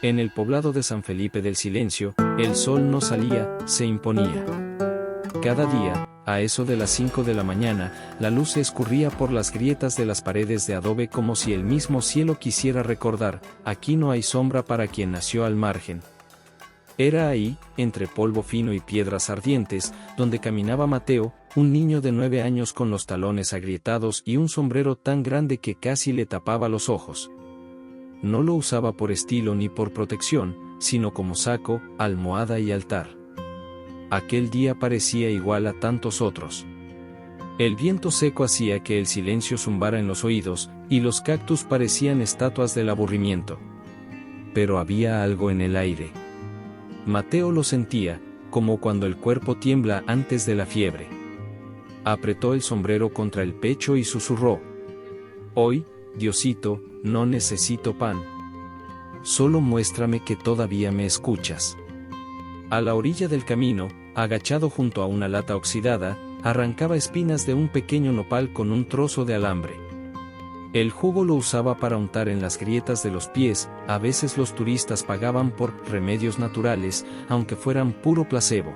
En el poblado de San Felipe del Silencio, el sol no salía, se imponía. Cada día, a eso de las 5 de la mañana, la luz se escurría por las grietas de las paredes de adobe como si el mismo cielo quisiera recordar: aquí no hay sombra para quien nació al margen. Era ahí, entre polvo fino y piedras ardientes, donde caminaba Mateo, un niño de 9 años con los talones agrietados y un sombrero tan grande que casi le tapaba los ojos. No lo usaba por estilo ni por protección, sino como saco, almohada y altar. Aquel día parecía igual a tantos otros. El viento seco hacía que el silencio zumbara en los oídos, y los cactus parecían estatuas del aburrimiento. Pero había algo en el aire. Mateo lo sentía, como cuando el cuerpo tiembla antes de la fiebre. Apretó el sombrero contra el pecho y susurró: hoy, Diosito, no necesito pan. Solo muéstrame que todavía me escuchas. A la orilla del camino, agachado junto a una lata oxidada, arrancaba espinas de un pequeño nopal con un trozo de alambre. El jugo lo usaba para untar en las grietas de los pies. A veces los turistas pagaban por remedios naturales, aunque fueran puro placebo.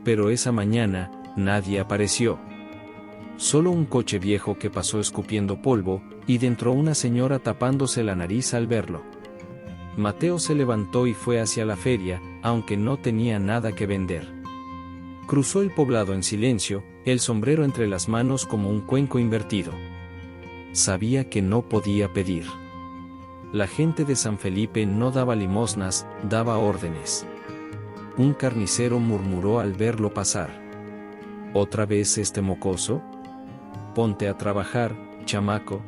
Pero esa mañana, nadie apareció. Solo un coche viejo que pasó escupiendo polvo, y dentro una señora tapándose la nariz al verlo. Mateo se levantó y fue hacia la feria, aunque no tenía nada que vender. Cruzó el poblado en silencio, el sombrero entre las manos como un cuenco invertido. Sabía que no podía pedir. La gente de San Felipe no daba limosnas, daba órdenes. Un carnicero murmuró al verlo pasar: ¿otra vez este mocoso? Ponte a trabajar, chamaco.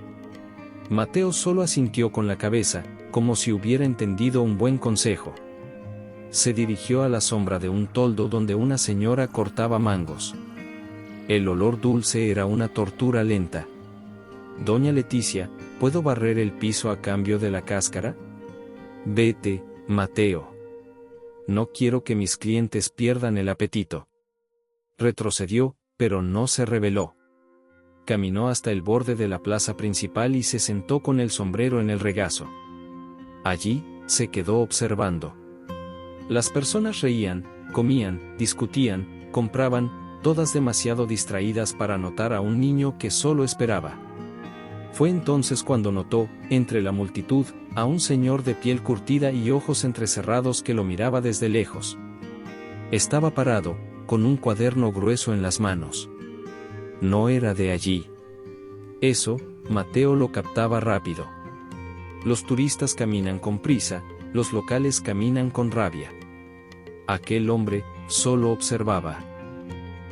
Mateo solo asintió con la cabeza, como si hubiera entendido un buen consejo. Se dirigió a la sombra de un toldo donde una señora cortaba mangos. El olor dulce era una tortura lenta. Doña Leticia, ¿puedo barrer el piso a cambio de la cáscara? Vete, Mateo. No quiero que mis clientes pierdan el apetito. Retrocedió, pero no se rebeló. Caminó hasta el borde de la plaza principal y se sentó con el sombrero en el regazo. Allí, se quedó observando. Las personas reían, comían, discutían, compraban, todas demasiado distraídas para notar a un niño que solo esperaba. Fue entonces cuando notó, entre la multitud, a un señor de piel curtida y ojos entrecerrados que lo miraba desde lejos. Estaba parado, con un cuaderno grueso en las manos. No era de allí. Eso, Mateo lo captaba rápido. Los turistas caminan con prisa, los locales caminan con rabia. Aquel hombre solo observaba.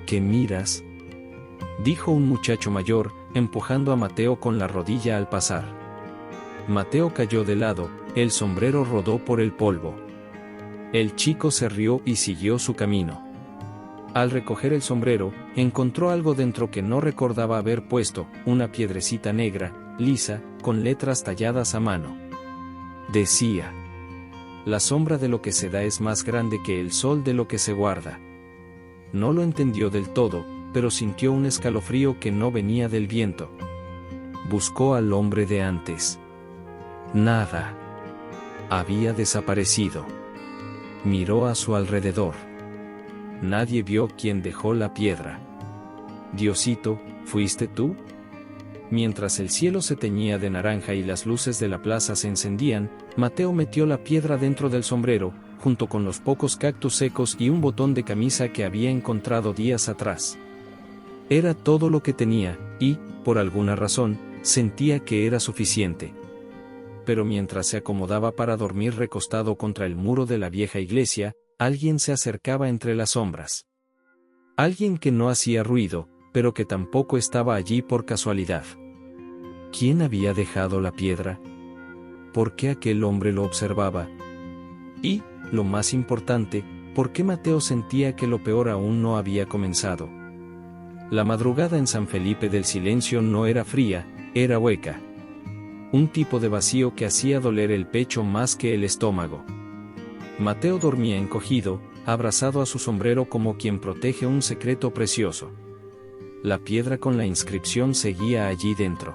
¿Qué miras?, dijo un muchacho mayor, empujando a Mateo con la rodilla al pasar. Mateo cayó de lado, el sombrero rodó por el polvo. El chico se rió y siguió su camino. Al recoger el sombrero, encontró algo dentro que no recordaba haber puesto: una piedrecita negra, lisa, con letras talladas a mano. Decía: la sombra de lo que se da es más grande que el sol de lo que se guarda. No lo entendió del todo, pero sintió un escalofrío que no venía del viento. Buscó al hombre de antes. Nada. Había desaparecido. Miró a su alrededor. Nadie vio quién dejó la piedra. Diosito, ¿fuiste tú? Mientras el cielo se teñía de naranja y las luces de la plaza se encendían, Mateo metió la piedra dentro del sombrero, junto con los pocos cactus secos y un botón de camisa que había encontrado días atrás. Era todo lo que tenía, y, por alguna razón, sentía que era suficiente. Pero mientras se acomodaba para dormir recostado contra el muro de la vieja iglesia, alguien se acercaba entre las sombras. Alguien que no hacía ruido, pero que tampoco estaba allí por casualidad. ¿Quién había dejado la piedra? ¿Por qué aquel hombre lo observaba? Y, lo más importante, ¿por qué Mateo sentía que lo peor aún no había comenzado? La madrugada en San Felipe del Silencio no era fría, era hueca. Un tipo de vacío que hacía doler el pecho más que el estómago. Mateo dormía encogido, abrazado a su sombrero como quien protege un secreto precioso. La piedra con la inscripción seguía allí dentro.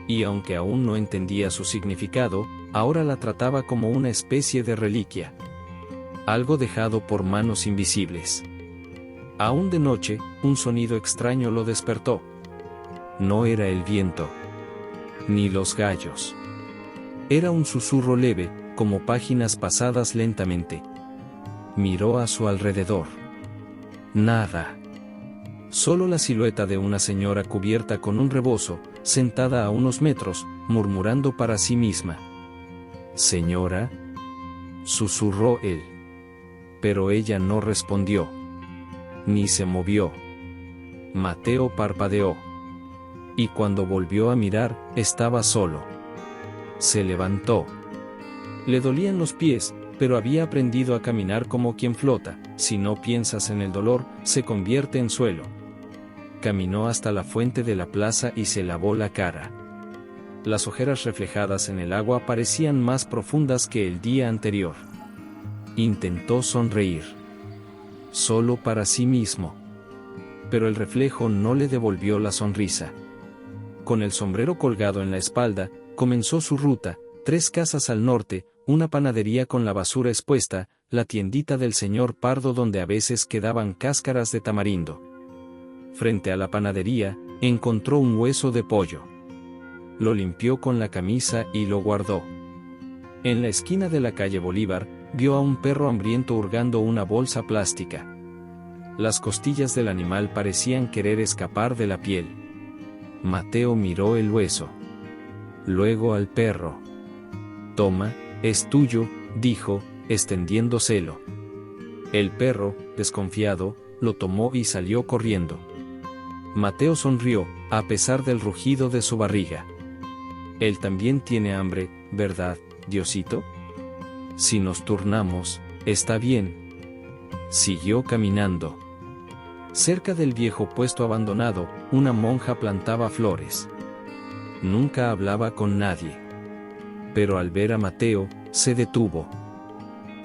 Y aunque aún no entendía su significado, ahora la trataba como una especie de reliquia. Algo dejado por manos invisibles. Aún de noche, un sonido extraño lo despertó. No era el viento, ni los gallos. Era un susurro leve, como páginas pasadas lentamente. Miró a su alrededor. Nada. Solo la silueta de una señora cubierta con un rebozo, sentada a unos metros, murmurando para sí misma. «Señora», susurró él. Pero ella no respondió. Ni se movió. Mateo parpadeó. Y cuando volvió a mirar, estaba solo. Se levantó. Le dolían los pies, pero había aprendido a caminar como quien flota. Si no piensas en el dolor, se convierte en suelo. Caminó hasta la fuente de la plaza y se lavó la cara. Las ojeras reflejadas en el agua parecían más profundas que el día anterior. Intentó sonreír. Solo para sí mismo. Pero el reflejo no le devolvió la sonrisa. Con el sombrero colgado en la espalda, comenzó su ruta: 3 casas al norte, una panadería con la basura expuesta, la tiendita del señor Pardo donde a veces quedaban cáscaras de tamarindo. Frente a la panadería, encontró un hueso de pollo. Lo limpió con la camisa y lo guardó. En la esquina de la calle Bolívar, vio a un perro hambriento hurgando una bolsa plástica. Las costillas del animal parecían querer escapar de la piel. Mateo miró el hueso. Luego al perro. «Toma, es tuyo», dijo, extendiéndoselo. El perro, desconfiado, lo tomó y salió corriendo. Mateo sonrió, a pesar del rugido de su barriga. Él también tiene hambre, ¿verdad, Diosito? Si nos turnamos, está bien. Siguió caminando. Cerca del viejo puesto abandonado, una monja plantaba flores. Nunca hablaba con nadie. Pero al ver a Mateo, se detuvo.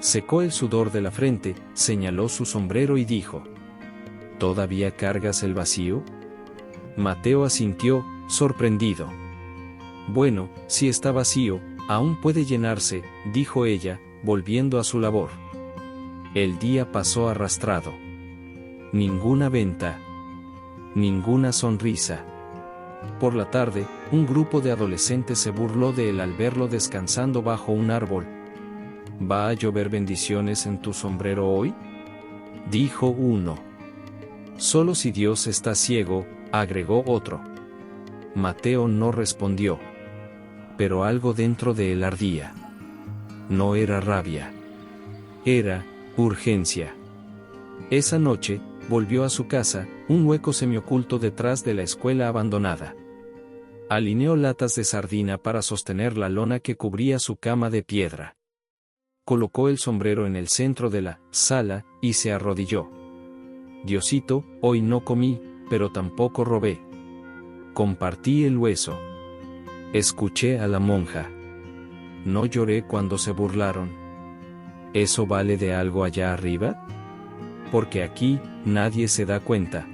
Secó el sudor de la frente, señaló su sombrero y dijo: «¿Todavía cargas el vacío?». Mateo asintió, sorprendido. «Bueno, si está vacío, aún puede llenarse», dijo ella, volviendo a su labor. El día pasó arrastrado. Ninguna venta. Ninguna sonrisa. Por la tarde, un grupo de adolescentes se burló de él al verlo descansando bajo un árbol. «¿Va a llover bendiciones en tu sombrero hoy?», dijo uno. «Solo si Dios está ciego», agregó otro. Mateo no respondió. Pero algo dentro de él ardía. No era rabia. Era urgencia. Esa noche, volvió a su casa, un hueco semioculto detrás de la escuela abandonada. Alineó latas de sardina para sostener la lona que cubría su cama de piedra. Colocó el sombrero en el centro de la sala y se arrodilló. «Diosito, hoy no comí, pero tampoco robé. Compartí el hueso. Escuché a la monja. No lloré cuando se burlaron. ¿Eso vale de algo allá arriba? Porque aquí, nadie se da cuenta.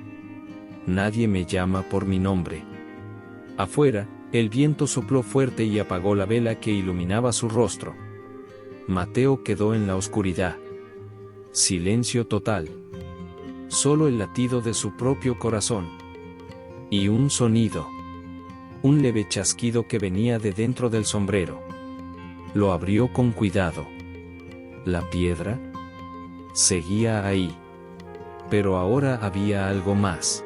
Nadie me llama por mi nombre». Afuera, el viento sopló fuerte y apagó la vela que iluminaba su rostro. Mateo quedó en la oscuridad. Silencio total. Solo el latido de su propio corazón. Y un sonido. Un leve chasquido que venía de dentro del sombrero. Lo abrió con cuidado. ¿La piedra? Seguía ahí. Pero ahora había algo más.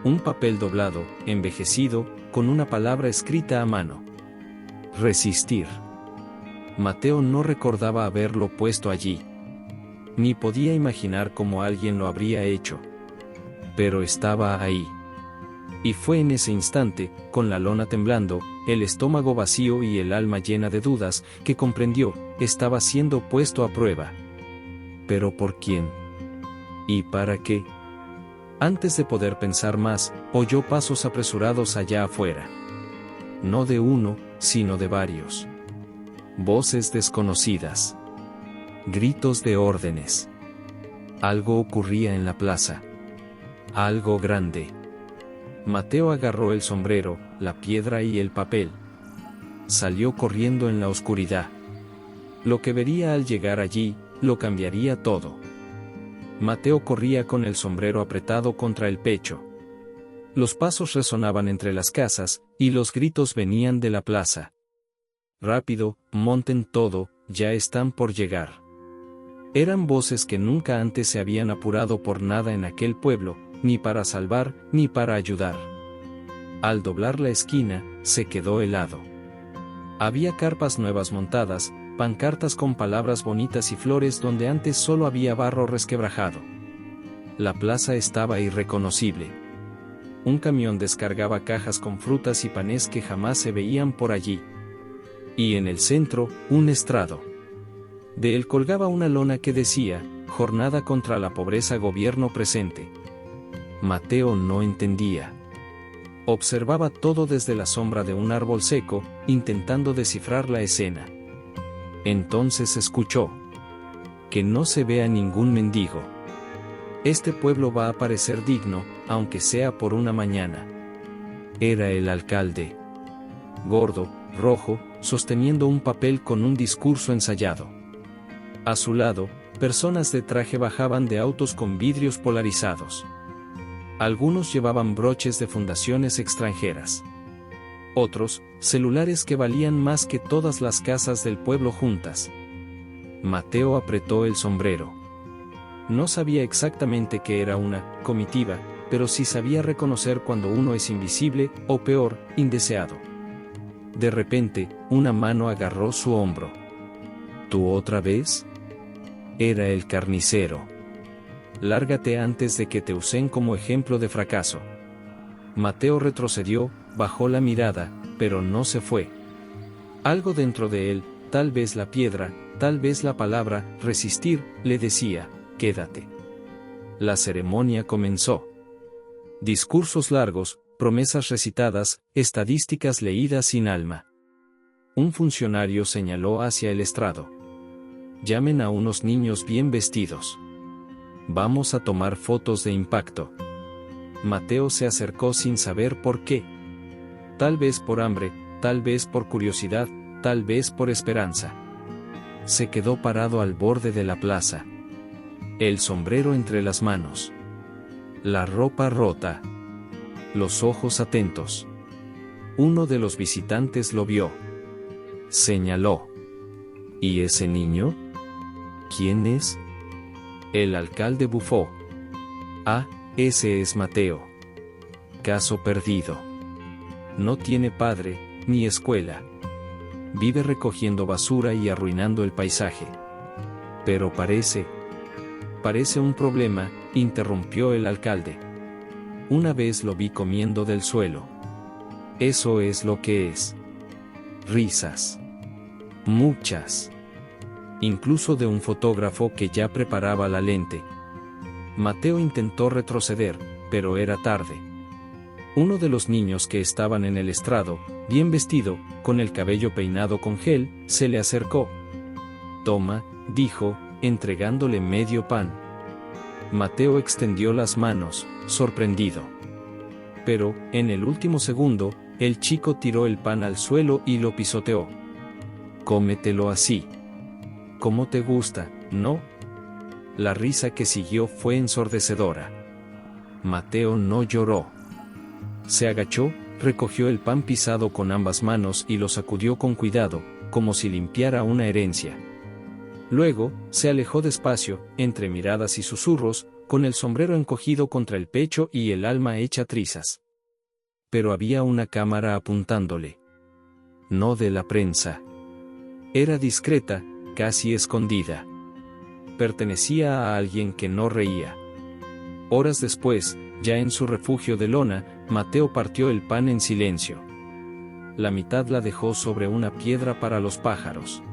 Un papel doblado, envejecido, con una palabra escrita a mano. Resistir. Mateo no recordaba haberlo puesto allí. Ni podía imaginar cómo alguien lo habría hecho. Pero estaba ahí. Y fue en ese instante, con la lona temblando, el estómago vacío y el alma llena de dudas, que comprendió, estaba siendo puesto a prueba. ¿Pero por quién? ¿Y para qué? Antes de poder pensar más, oyó pasos apresurados allá afuera. No de uno, sino de varios. Voces desconocidas. Gritos de órdenes. Algo ocurría en la plaza. Algo grande. Mateo agarró el sombrero, la piedra y el papel. salió corriendo en la oscuridad. Lo que vería al llegar allí, lo cambiaría todo. Mateo corría con el sombrero apretado contra el pecho. Los pasos resonaban entre las casas, y los gritos venían de la plaza. «Rápido, monten todo, ya están por llegar». Eran voces que nunca antes se habían apurado por nada en aquel pueblo, ni para salvar, ni para ayudar. Al doblar la esquina, se quedó helado. Había carpas nuevas montadas, pancartas con palabras bonitas y flores donde antes solo había barro resquebrajado. La plaza estaba irreconocible. Un camión descargaba cajas con frutas y panes que jamás se veían por allí. Y en el centro, un estrado. De él colgaba una lona que decía, «Jornada contra la pobreza, gobierno presente». Mateo no entendía. Observaba todo desde la sombra de un árbol seco, intentando descifrar la escena. Entonces escuchó. «Que no se vea ningún mendigo. Este pueblo va a parecer digno, aunque sea por una mañana». Era el alcalde. Gordo, rojo, sosteniendo un papel con un discurso ensayado. A su lado, personas de traje bajaban de autos con vidrios polarizados. Algunos llevaban broches de fundaciones extranjeras. Otros, celulares que valían más que todas las casas del pueblo juntas. Mateo apretó el sombrero. No sabía exactamente qué era una comitiva, pero sí sabía reconocer cuando uno es invisible, o peor, indeseado. De repente, una mano agarró su hombro. ¿Tú otra vez? Era el carnicero. Lárgate antes de que te usen como ejemplo de fracaso. Mateo retrocedió, bajó la mirada, pero no se fue. Algo dentro de él, tal vez la piedra, tal vez la palabra, resistir, le decía, quédate. La ceremonia comenzó. Discursos largos, promesas recitadas, estadísticas leídas sin alma. Un funcionario señaló hacia el estrado. Llamen a unos niños bien vestidos. Vamos a tomar fotos de impacto. Mateo se acercó sin saber por qué. Tal vez por hambre, tal vez por curiosidad, tal vez por esperanza. Se quedó parado al borde de la plaza. El sombrero entre las manos. La ropa rota. Los ojos atentos. Uno de los visitantes lo vio. Señaló. ¿Y ese niño? ¿Quién es? El alcalde bufó. Ah, ese es Mateo. Caso perdido. No tiene padre, ni escuela. Vive recogiendo basura y arruinando el paisaje. Pero parece un problema, interrumpió el alcalde. Una vez lo vi comiendo del suelo. Eso es lo que es. Risas. Muchas. Incluso de un fotógrafo que ya preparaba la lente. Mateo intentó retroceder, pero era tarde. Uno de los niños que estaban en el estrado, bien vestido, con el cabello peinado con gel, se le acercó. «Toma», dijo, entregándole medio pan. Mateo extendió las manos, sorprendido. Pero, en el último segundo, el chico tiró el pan al suelo y lo pisoteó. «Cómetelo así. Como te gusta, ¿no?» La risa que siguió fue ensordecedora. Mateo no lloró. Se agachó, recogió el pan pisado con ambas manos y lo sacudió con cuidado, como si limpiara una herencia. Luego, se alejó despacio, entre miradas y susurros, con el sombrero encogido contra el pecho y el alma hecha trizas. Pero había una cámara apuntándole. No de la prensa. Era discreta, casi escondida. Pertenecía a alguien que no reía. Horas después, ya en su refugio de lona, Mateo partió el pan en silencio. La mitad la dejó sobre una piedra para los pájaros.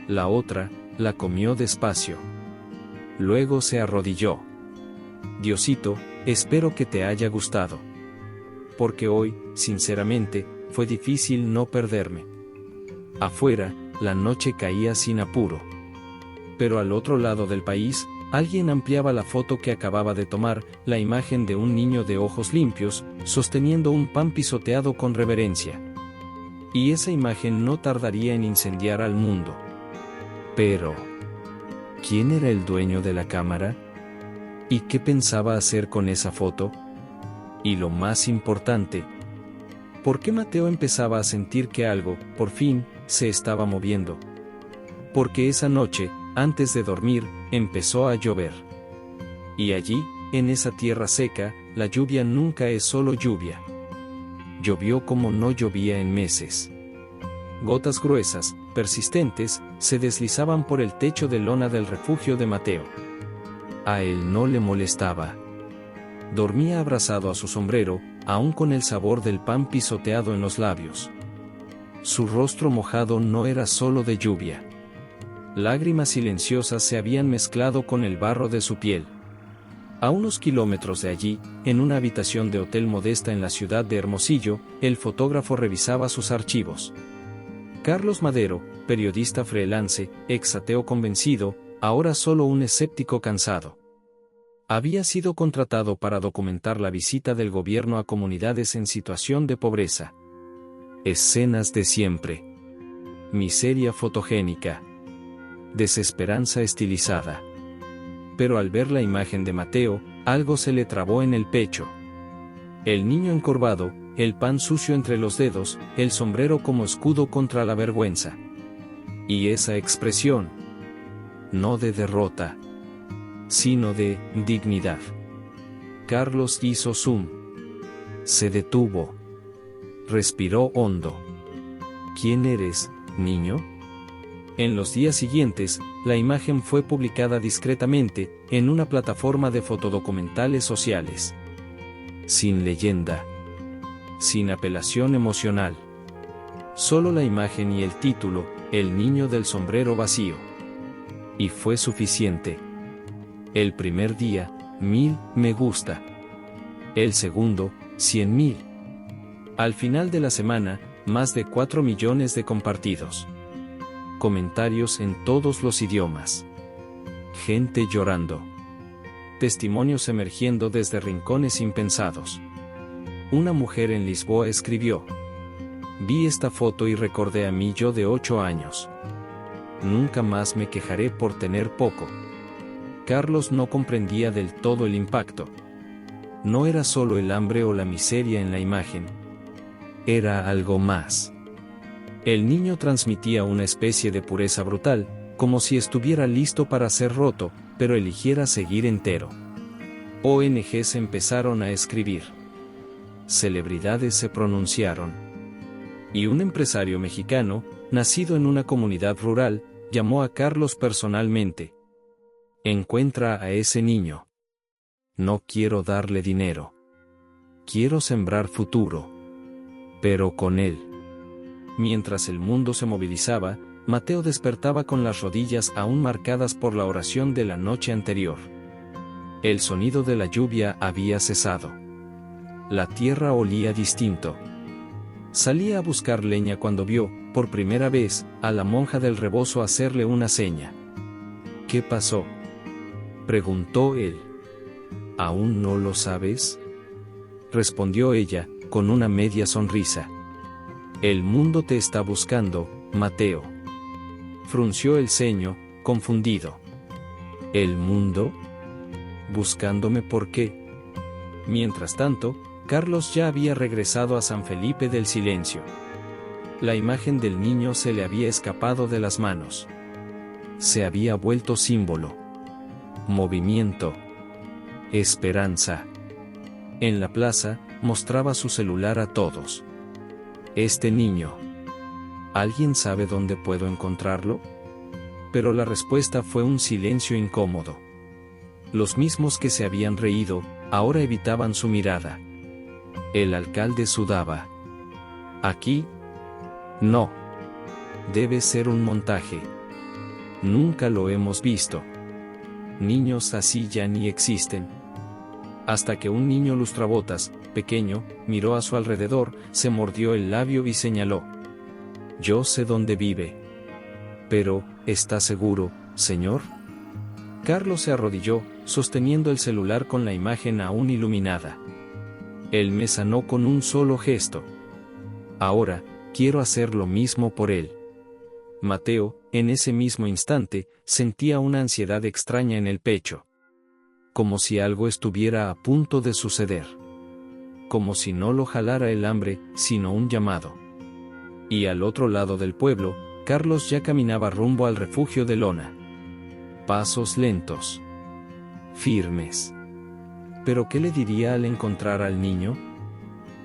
La otra, la comió despacio. Luego se arrodilló. «Diosito, espero que te haya gustado. Porque hoy, sinceramente, fue difícil no perderme». Afuera, la noche caía sin apuro. Pero al otro lado del país, alguien ampliaba la foto que acababa de tomar, la imagen de un niño de ojos limpios, sosteniendo un pan pisoteado con reverencia. Y esa imagen no tardaría en incendiar al mundo. Pero, ¿quién era el dueño de la cámara? ¿Y qué pensaba hacer con esa foto? Y lo más importante, ¿por qué Mateo empezaba a sentir que algo, por fin, se estaba moviendo? Porque esa noche, antes de dormir, empezó a llover. Y allí, en esa tierra seca, la lluvia nunca es solo lluvia. Llovió como no llovía en meses. Gotas gruesas, persistentes, se deslizaban por el techo de lona del refugio de Mateo. A él no le molestaba. Dormía abrazado a su sombrero, aún con el sabor del pan pisoteado en los labios. Su rostro mojado no era solo de lluvia. Lágrimas silenciosas se habían mezclado con el barro de su piel. A unos kilómetros de allí, en una habitación de hotel modesta en la ciudad de Hermosillo, el fotógrafo revisaba sus archivos. Carlos Madero, periodista freelance, ex ateo convencido, ahora solo un escéptico cansado. Había sido contratado para documentar la visita del gobierno a comunidades en situación de pobreza. Escenas de siempre. Miseria fotogénica. Desesperanza estilizada. Pero al ver la imagen de Mateo, algo se le trabó en el pecho. El niño encorvado, el pan sucio entre los dedos, el sombrero como escudo contra la vergüenza. Y esa expresión, no de derrota, sino de dignidad. Carlos hizo zoom. Se detuvo. Respiró hondo. ¿Quién eres, niño? En los días siguientes, la imagen fue publicada discretamente, en una plataforma de fotodocumentales sociales. Sin leyenda. Sin apelación emocional. Solo la imagen y el título, El niño del sombrero vacío. Y fue suficiente. El primer día, 1000 me gusta. El segundo, 100.000. Al final de la semana, más de 4 millones de compartidos. Comentarios en todos los idiomas. Gente llorando. Testimonios emergiendo desde rincones impensados. Una mujer en Lisboa escribió: vi esta foto y recordé a mí yo de 8 años. Nunca más me quejaré por tener poco. Carlos no comprendía del todo el impacto. No era solo el hambre o la miseria en la imagen. Era algo más. El niño transmitía una especie de pureza brutal, como si estuviera listo para ser roto, pero eligiera seguir entero. ONGs empezaron a escribir. Celebridades se pronunciaron. Y un empresario mexicano, nacido en una comunidad rural, llamó a Carlos personalmente. Encuentra a ese niño. No quiero darle dinero. Quiero sembrar futuro. Pero con él. Mientras el mundo se movilizaba, Mateo despertaba con las rodillas aún marcadas por la oración de la noche anterior. El sonido de la lluvia había cesado. La tierra olía distinto. Salía a buscar leña cuando vio, por primera vez, a la monja del rebozo hacerle una seña. ¿Qué pasó?, preguntó él. ¿Aún no lo sabes?, respondió ella, con una media sonrisa. El mundo te está buscando, Mateo. Frunció el ceño, confundido. ¿El mundo? ¿Buscándome por qué? Mientras tanto, Carlos ya había regresado a San Felipe del Silencio. La imagen del niño se le había escapado de las manos. Se había vuelto símbolo. Movimiento. Esperanza. En la plaza, mostraba su celular a todos. Este niño. ¿Alguien sabe dónde puedo encontrarlo? Pero la respuesta fue un silencio incómodo. Los mismos que se habían reído, ahora evitaban su mirada. El alcalde sudaba. ¿Aquí? No. Debe ser un montaje. Nunca lo hemos visto. Niños así ya ni existen. Hasta que un niño lustrabotas, pequeño, miró a su alrededor, se mordió el labio y señaló. Yo sé dónde vive. Pero, ¿está seguro, señor? Carlos se arrodilló, sosteniendo el celular con la imagen aún iluminada. Él me sanó con un solo gesto. Ahora, quiero hacer lo mismo por él. Mateo, en ese mismo instante, sentía una ansiedad extraña en el pecho. Como si algo estuviera a punto de suceder. Como si no lo jalara el hambre, sino un llamado. Y al otro lado del pueblo, Carlos ya caminaba rumbo al refugio de Lona. Pasos lentos. Firmes. ¿Pero qué le diría al encontrar al niño?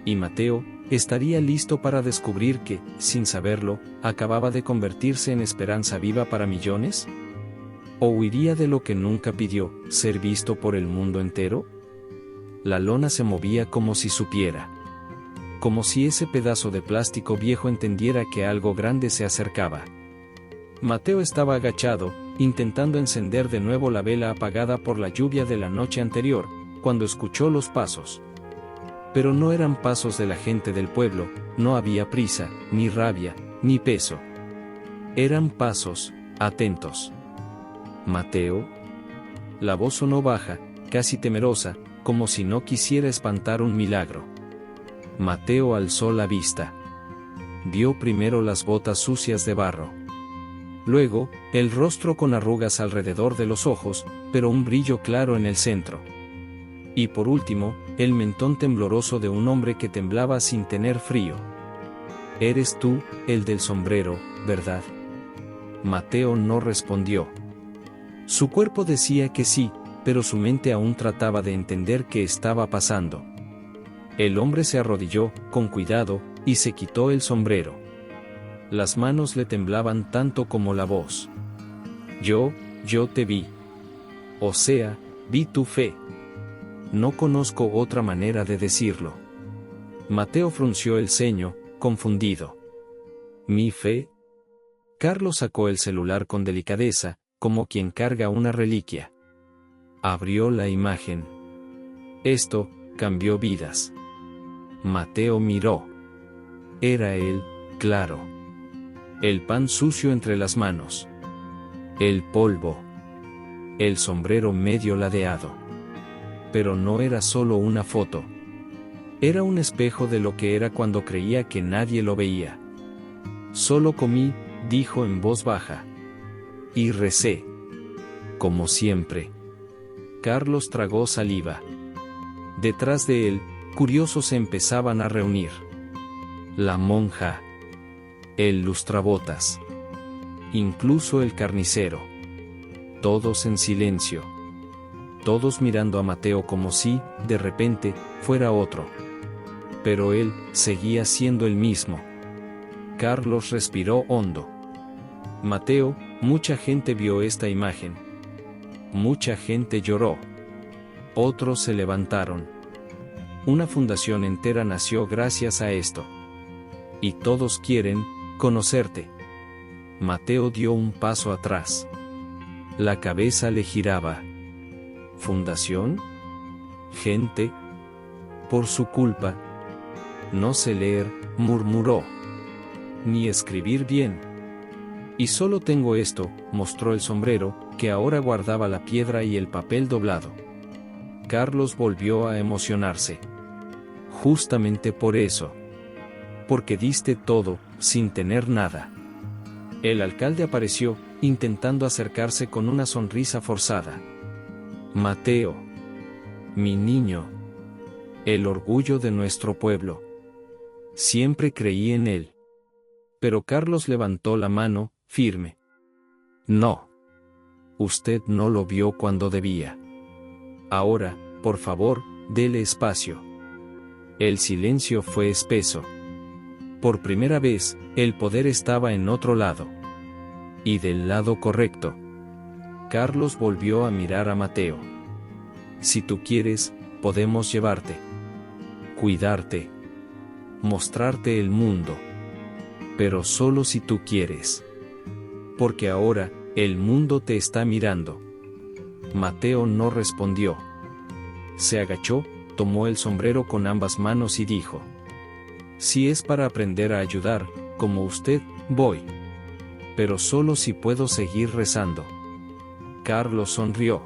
Y Mateo, estaría listo para descubrir que, sin saberlo, acababa de convertirse en esperanza viva para millones? ¿O huiría de lo que nunca pidió, ser visto por el mundo entero? La lona se movía como si supiera. Como si ese pedazo de plástico viejo entendiera que algo grande se acercaba. Mateo estaba agachado, intentando encender de nuevo la vela apagada por la lluvia de la noche anterior, cuando escuchó los pasos. Pero no eran pasos de la gente del pueblo, no había prisa, ni rabia, ni peso. Eran pasos, atentos. ¿Mateo? La voz sonó baja, casi temerosa, como si no quisiera espantar un milagro. Mateo alzó la vista. Vio primero las botas sucias de barro. Luego, el rostro con arrugas alrededor de los ojos, pero un brillo claro en el centro. Y por último, el mentón tembloroso de un hombre que temblaba sin tener frío. «Eres tú, el del sombrero, ¿verdad?» Mateo no respondió. Su cuerpo decía que sí, pero su mente aún trataba de entender qué estaba pasando. El hombre se arrodilló, con cuidado, y se quitó el sombrero. Las manos le temblaban tanto como la voz. Yo te vi. O sea, vi tu fe. No conozco otra manera de decirlo. Mateo frunció el ceño, confundido. ¿Mi fe? Carlos sacó el celular con delicadeza, como quien carga una reliquia. Abrió la imagen. Esto cambió vidas. Mateo miró. Era él, claro. El pan sucio entre las manos. El polvo. El sombrero medio ladeado. Pero no era solo una foto. Era un espejo de lo que era cuando creía que nadie lo veía. Solo comí, dijo en voz baja. Y recé. Como siempre. Carlos tragó saliva. Detrás de él, curiosos se empezaban a reunir. La monja. El lustrabotas. Incluso el carnicero. Todos en silencio. Todos mirando a Mateo como si, de repente, fuera otro. Pero él seguía siendo el mismo. Carlos respiró hondo. Mateo, mucha gente vio esta imagen. Mucha gente lloró. Otros se levantaron. Una fundación entera nació gracias a esto. Y todos quieren conocerte. Mateo dio un paso atrás. La cabeza le giraba. ¿Fundación? ¿Gente? Por su culpa. No sé leer, murmuró. Ni escribir bien. Y solo tengo esto, mostró el sombrero, que ahora guardaba la piedra y el papel doblado. Carlos volvió a emocionarse. Justamente por eso. Porque diste todo, sin tener nada. El alcalde apareció, intentando acercarse con una sonrisa forzada. Mateo. Mi niño. El orgullo de nuestro pueblo. Siempre creí en él. Pero Carlos levantó la mano, firme. No. Usted no lo vio cuando debía. Ahora, por favor, dele espacio. El silencio fue espeso. Por primera vez, el poder estaba en otro lado. Y del lado correcto. Carlos volvió a mirar a Mateo. Si tú quieres, podemos llevarte. Cuidarte. Mostrarte el mundo. Pero solo si tú quieres. Porque ahora, el mundo te está mirando. Mateo no respondió. Se agachó, tomó el sombrero con ambas manos y dijo. Si es para aprender a ayudar, como usted, voy. Pero solo si puedo seguir rezando. Carlos sonrió.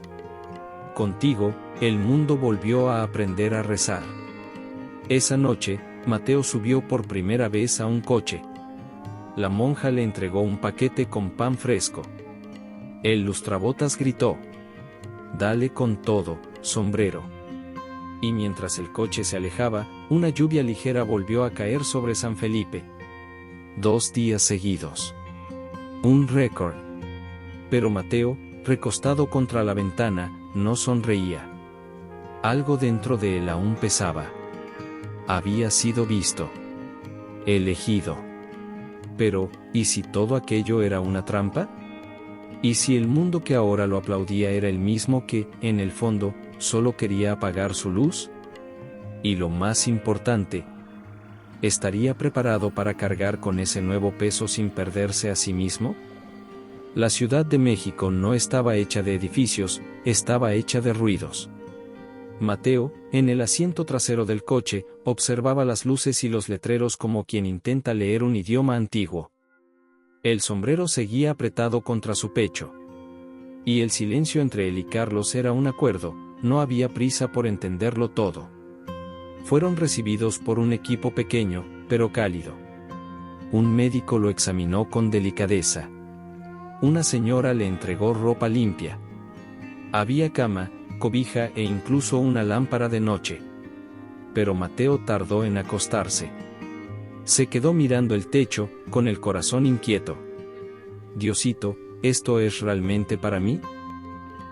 Contigo, el mundo volvió a aprender a rezar. Esa noche, Mateo subió por primera vez a un coche, La monja le entregó un paquete con pan fresco. El lustrabotas gritó: «Dale con todo, sombrero». Y mientras el coche se alejaba, una lluvia ligera volvió a caer sobre San Felipe. 2 días seguidos. Un récord. Pero Mateo, recostado contra la ventana, no sonreía. Algo dentro de él aún pesaba. Había sido visto. Elegido. Pero, ¿y si todo aquello era una trampa? ¿Y si el mundo que ahora lo aplaudía era el mismo que, en el fondo, solo quería apagar su luz? Y lo más importante, ¿estaría preparado para cargar con ese nuevo peso sin perderse a sí mismo? La Ciudad de México no estaba hecha de edificios, estaba hecha de ruidos. Mateo, en el asiento trasero del coche, observaba las luces y los letreros como quien intenta leer un idioma antiguo. El sombrero seguía apretado contra su pecho. Y el silencio entre él y Carlos era un acuerdo, no había prisa por entenderlo todo. Fueron recibidos por un equipo pequeño, pero cálido. Un médico lo examinó con delicadeza. Una señora le entregó ropa limpia. Había cama, cobija e incluso una lámpara de noche. Pero Mateo tardó en acostarse. Se quedó mirando el techo, con el corazón inquieto. Diosito, ¿esto es realmente para mí?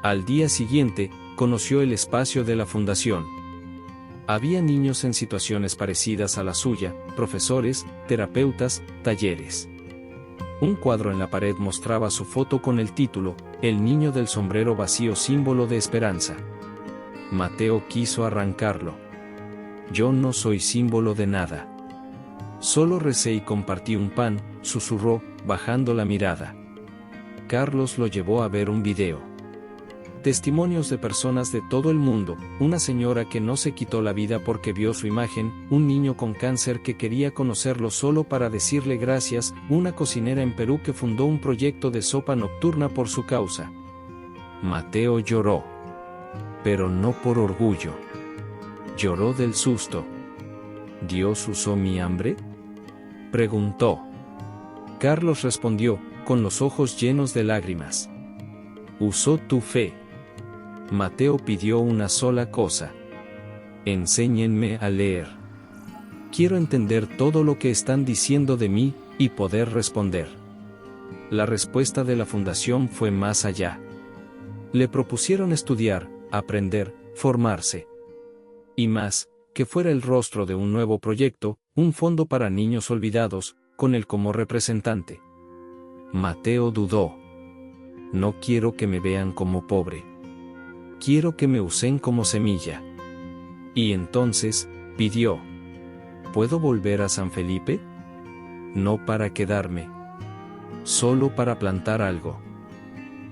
Al día siguiente, conoció el espacio de la fundación. Había niños en situaciones parecidas a la suya, profesores, terapeutas, talleres. Un cuadro en la pared mostraba su foto con el título, «El niño del sombrero vacío, símbolo de esperanza». Mateo quiso arrancarlo. «Yo no soy símbolo de nada. Solo recé y compartí un pan», susurró, bajando la mirada. Carlos lo llevó a ver un video. Testimonios de personas de todo el mundo, una señora que no se quitó la vida porque vio su imagen, un niño con cáncer que quería conocerlo solo para decirle gracias, una cocinera en Perú que fundó un proyecto de sopa nocturna por su causa. Mateo lloró. Pero no por orgullo. Lloró del susto. ¿Dios usó mi hambre?, preguntó. Carlos respondió, con los ojos llenos de lágrimas. Usó tu fe. Mateo pidió una sola cosa. Enséñenme a leer. Quiero entender todo lo que están diciendo de mí, y poder responder. La respuesta de la fundación fue más allá. Le propusieron estudiar, aprender, formarse. Y más, que fuera el rostro de un nuevo proyecto, un fondo para niños olvidados, con él como representante. Mateo dudó. No quiero que me vean como pobre. Quiero que me usen como semilla. Y entonces, pidió. ¿Puedo volver a San Felipe? No para quedarme. Solo para plantar algo.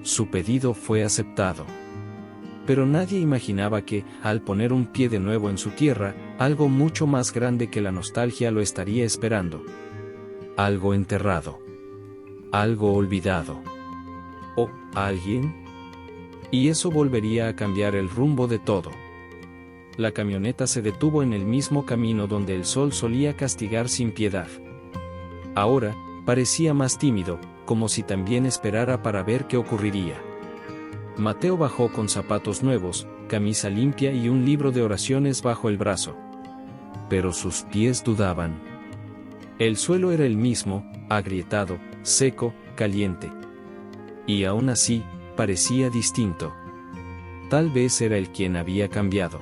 Su pedido fue aceptado. Pero nadie imaginaba que, al poner un pie de nuevo en su tierra, algo mucho más grande que la nostalgia lo estaría esperando. Algo enterrado. Algo olvidado. ¿O alguien? Y eso volvería a cambiar el rumbo de todo. La camioneta se detuvo en el mismo camino donde el sol solía castigar sin piedad. Ahora, parecía más tímido, como si también esperara para ver qué ocurriría. Mateo bajó con zapatos nuevos, camisa limpia y un libro de oraciones bajo el brazo. Pero sus pies dudaban. El suelo era el mismo, agrietado, seco, caliente. Y aún así, parecía distinto. Tal vez era él quien había cambiado.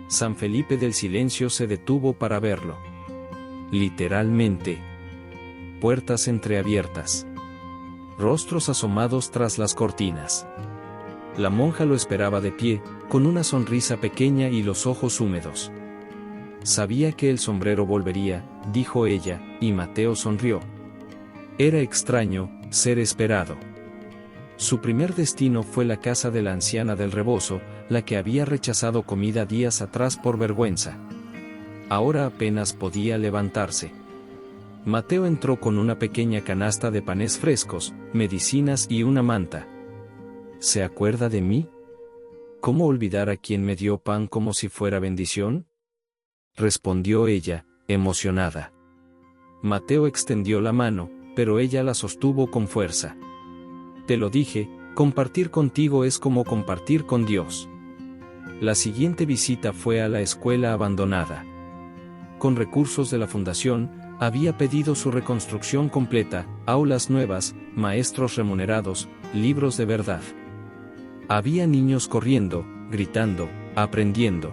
San Felipe del Silencio se detuvo para verlo. Literalmente. Puertas entreabiertas. Rostros asomados tras las cortinas. La monja lo esperaba de pie, con una sonrisa pequeña y los ojos húmedos. Sabía que el sombrero volvería, dijo ella, y Mateo sonrió. Era extraño, ser esperado. Su primer destino fue la casa de la anciana del rebozo, la que había rechazado comida días atrás por vergüenza. Ahora apenas podía levantarse. Mateo entró con una pequeña canasta de panes frescos, medicinas y una manta. ¿Se acuerda de mí? ¿Cómo olvidar a quien me dio pan como si fuera bendición?, respondió ella, emocionada. Mateo extendió la mano, pero ella la sostuvo con fuerza. Te lo dije, compartir contigo es como compartir con Dios. La siguiente visita fue a la escuela abandonada. Con recursos de la fundación, había pedido su reconstrucción completa, aulas nuevas, maestros remunerados, libros de verdad. Había niños corriendo, gritando, aprendiendo.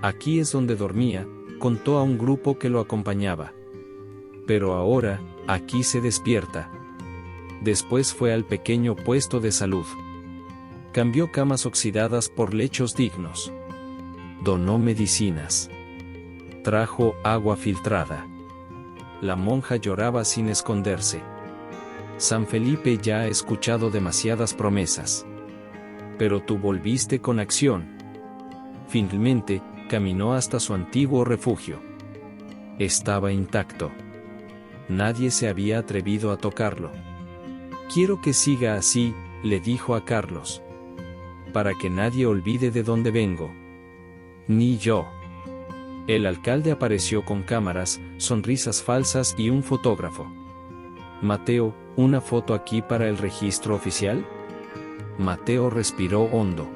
Aquí es donde dormía, contó a un grupo que lo acompañaba. Pero ahora, aquí se despierta. Después fue al pequeño puesto de salud. Cambió camas oxidadas por lechos dignos. Donó medicinas. Trajo agua filtrada. La monja lloraba sin esconderse. San Felipe ya ha escuchado demasiadas promesas. Pero tú volviste con acción. Finalmente, caminó hasta su antiguo refugio. Estaba intacto. Nadie se había atrevido a tocarlo. Quiero que siga así, le dijo a Carlos. Para que nadie olvide de dónde vengo. Ni yo. El alcalde apareció con cámaras, sonrisas falsas y un fotógrafo. Mateo, ¿una foto aquí para el registro oficial? Mateo respiró hondo.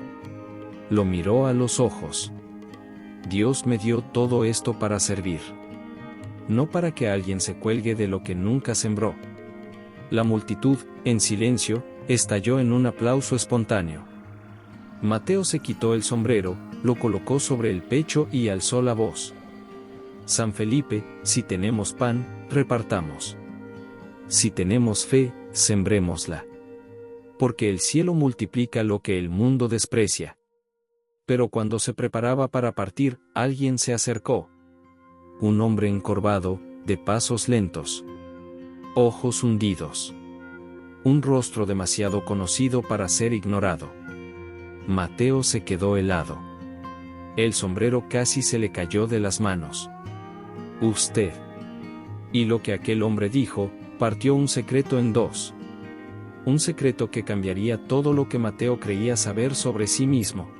Lo miró a los ojos. Dios me dio todo esto para servir. No para que alguien se cuelgue de lo que nunca sembró. La multitud, en silencio, estalló en un aplauso espontáneo. Mateo se quitó el sombrero, lo colocó sobre el pecho y alzó la voz. San Felipe, si tenemos pan, repartamos. Si tenemos fe, sembrémosla. Porque el cielo multiplica lo que el mundo desprecia. Pero cuando se preparaba para partir, alguien se acercó. Un hombre encorvado, de pasos lentos. Ojos hundidos. Un rostro demasiado conocido para ser ignorado. Mateo se quedó helado. El sombrero casi se le cayó de las manos. Usted. Y lo que aquel hombre dijo, partió un secreto en dos. Un secreto que cambiaría todo lo que Mateo creía saber sobre sí mismo.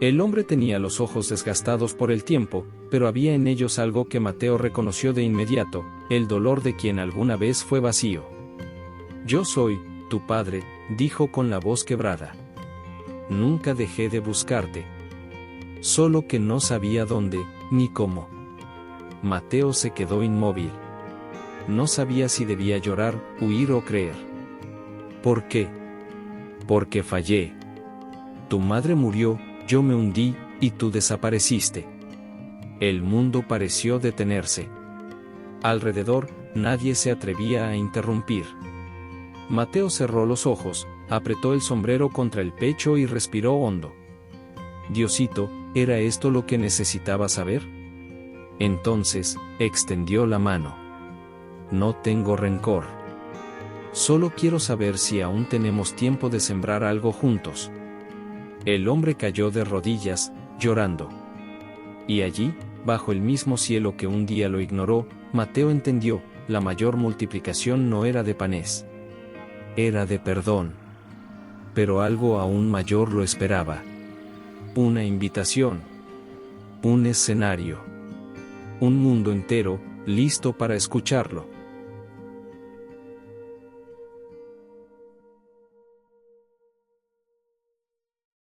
El hombre tenía los ojos desgastados por el tiempo, pero había en ellos algo que Mateo reconoció de inmediato, el dolor de quien alguna vez fue vacío. Yo soy, tu padre, dijo con la voz quebrada. Nunca dejé de buscarte. Solo que no sabía dónde, ni cómo. Mateo se quedó inmóvil. No sabía si debía llorar, huir o creer. ¿Por qué? Porque fallé. Tu madre murió, yo me hundí, y tú desapareciste. El mundo pareció detenerse. Alrededor, nadie se atrevía a interrumpir. Mateo cerró los ojos, apretó el sombrero contra el pecho y respiró hondo. Diosito, ¿era esto lo que necesitaba saber? Entonces, extendió la mano. No tengo rencor. Solo quiero saber si aún tenemos tiempo de sembrar algo juntos. El hombre cayó de rodillas, llorando. Y allí, bajo el mismo cielo que un día lo ignoró, Mateo entendió, la mayor multiplicación no era de panes. Era de perdón. Pero algo aún mayor lo esperaba. Una invitación. Un escenario. Un mundo entero, listo para escucharlo.